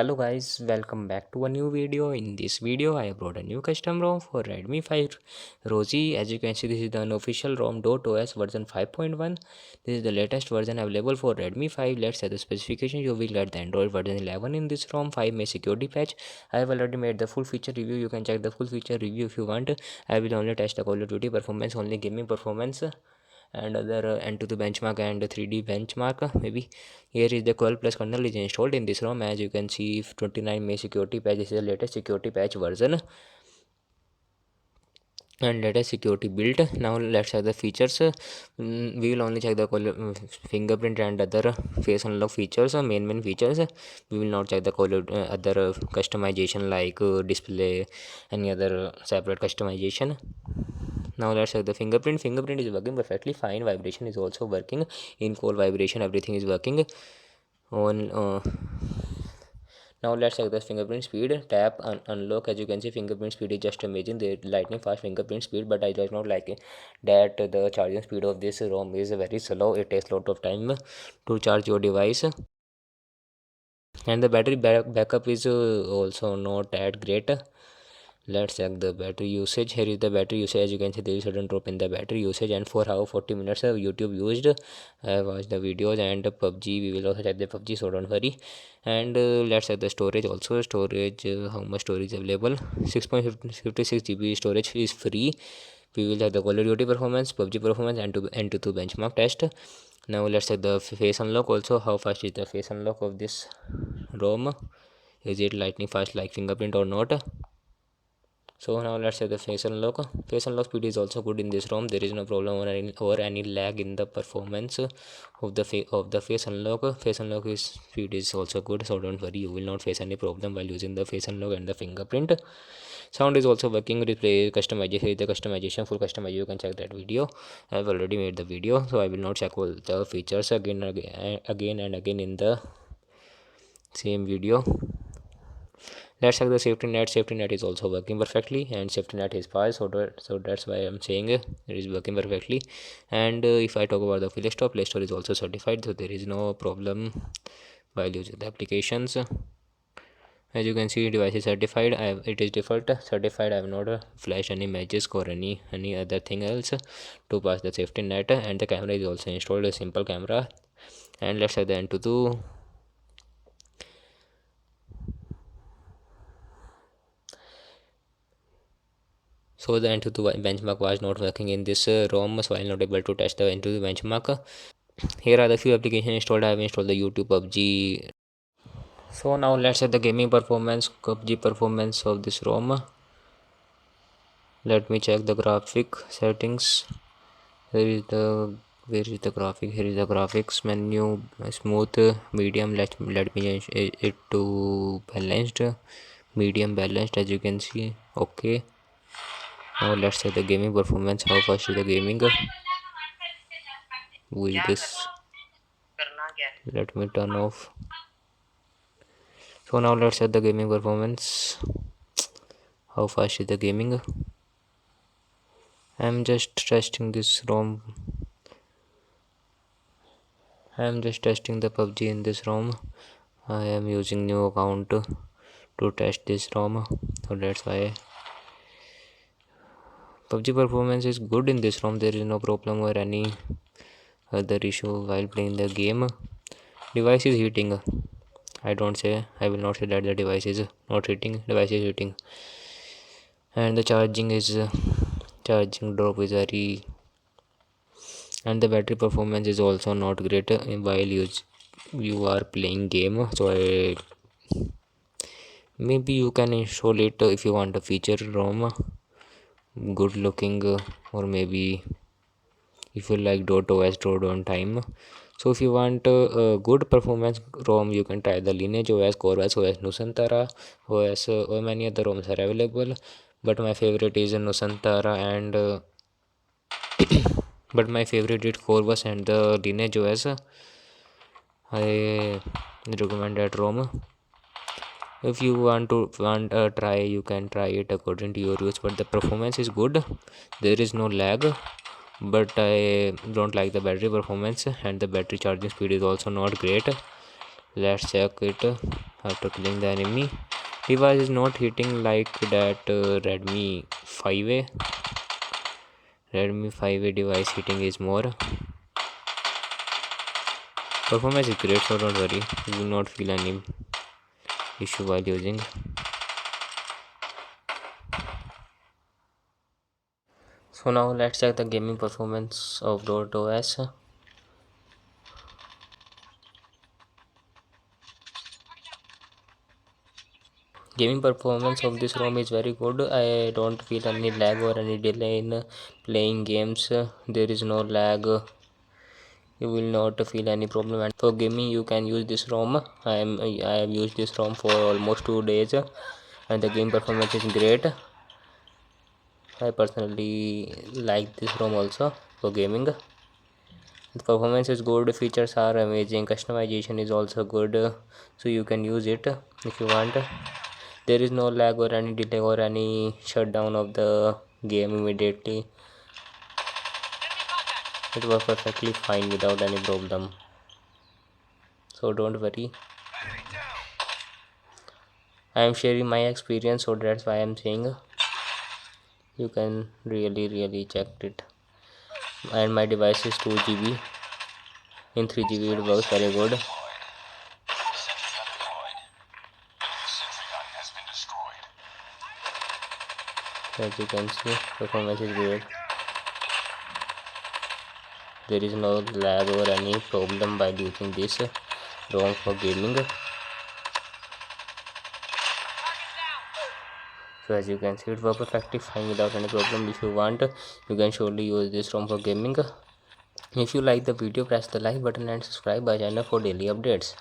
Hello guys, welcome back to a new video. In this video I have brought a new custom ROM for Redmi 5 ROSY. As you can see, this is the unofficial ROM DotOS version 5.1. This is the latest version available for Redmi 5. Let's set the specification. You will get the Android version 11 in this ROM. 5 May security patch. I have already made the full feature review. You can check the full feature review if you want. I will only test the Call of Duty performance, only gaming performance and other N2 benchmark and 3D benchmark. Maybe here is the 12 plus kernel is installed in this ROM. As you can see, 29 May security patch. This is the latest security patch version and latest security build. Now let's check the features. We will only check the fingerprint and other face unlock features, main features. We will not check the other customization like display, any other separate customization. Now let's check the fingerprint is working perfectly fine. Vibration is also working. In core vibration, everything is working on now let's check the fingerprint speed. Tap and unlock. As you can see, fingerprint speed is just amazing. The lightning fast fingerprint speed, but I just not like it that the charging speed of this ROM is very slow. It takes a lot of time to charge your device, and the battery backup is also not that great. Let's check the battery usage. Here is the battery usage. As you can see, there is a sudden drop in the battery usage, and 4 hours 40 minutes of YouTube used. I have watched the videos and PUBG. We will also check the PUBG, so don't worry. And let's check the storage also. Storage, how much storage available? 6.56 GB storage is free. We will have the Call of Duty performance, PUBG performance, and N2 benchmark test. Now let's check the face unlock also. How fast is the face unlock of this ROM? Is it lightning fast like fingerprint or not? So now let's say the face unlock speed is also good in this ROM. There is no problem or any lag in the performance of the face unlock. Face unlock speed is also good, so don't worry, you will not face any problem while using the face unlock and the fingerprint. Sound is also working. Display customization, the customization, full customization, you can check that video. I have already made the video, so I will not check all the features again and again in the same video. Let's check the safety net is also working perfectly, and safety net is fast, so that's why I'm saying it is working perfectly. And if I talk about the Play Store is also certified, so there is no problem while using the applications. As you can see, device is certified. It is default certified. I have not flashed any magic or any other thing else to pass the safety net, and the camera is also installed, a simple camera. And let's check the N2. So the N2 benchmark was not working in this ROM, so I'm not able to test the N2 benchmark. Here are the few applications installed. I have installed the YouTube, PUBG. So now let's set the gaming performance, PUBG performance of this ROM. Let me check the graphic settings. Where is the graphic? Here is the graphics menu. Smooth, medium. Let me change it to balanced, medium balanced. As you can see, okay. Now let's say the gaming performance. How fast is the gaming? Who is this? Let me turn off. So now let's set the gaming performance. How fast is the gaming? I'm just testing this ROM. I'm just testing the PUBG in this ROM. I am using new account to test this ROM, so that's why. PUBG performance is good in this ROM. There is no problem or any other issue while playing the game. Device is heating. I will not say that the device is not heating. Device is heating, and the charging drop is very, and the battery performance is also not great while you are playing game. So maybe you can install it if you want a feature ROM, good looking, or maybe if you like DotOS Droid on time. So if you want a good performance ROM, you can try the Lineage OS, Core OS, Nusantara OS, or many other ROMs are available. But my favorite is Nusantara and but my favorite is Core OS and the Lineage OS. I recommend that ROM. If you want try, you can try it according to your use, but the performance is good. There is no lag, but I don't like the battery performance, and the battery charging speed is also not great. Let's check it after killing the enemy. Device is not hitting like that Redmi 5A. Redmi 5A device hitting is more. Performance is great, so don't worry, you will not feel any issue while using. So now let's check the gaming performance of DotOS. Gaming performance of this ROM is very good. I don't feel any lag or any delay in playing games. There is no lag. You will not feel any problem. And for gaming, you can use this ROM. I have used this ROM for almost 2 days, and the game performance is great. I personally like this ROM also for gaming. The performance is good, features are amazing, customization is also good, so you can use it if you want. There is no lag or any delay or any shutdown of the game immediately. It was perfectly fine without any problem, so don't worry. I am sharing my experience, so that's why I am saying you can really check it. And my device is 2 GB. In 3 GB it works very good. As you can see, performance is great. There is no lag or any problem by using this ROM for gaming. So as you can see, it works perfectly fine without any problem. If you want, you can surely use this ROM for gaming. If you like the video, press the like button and subscribe my channel for daily updates.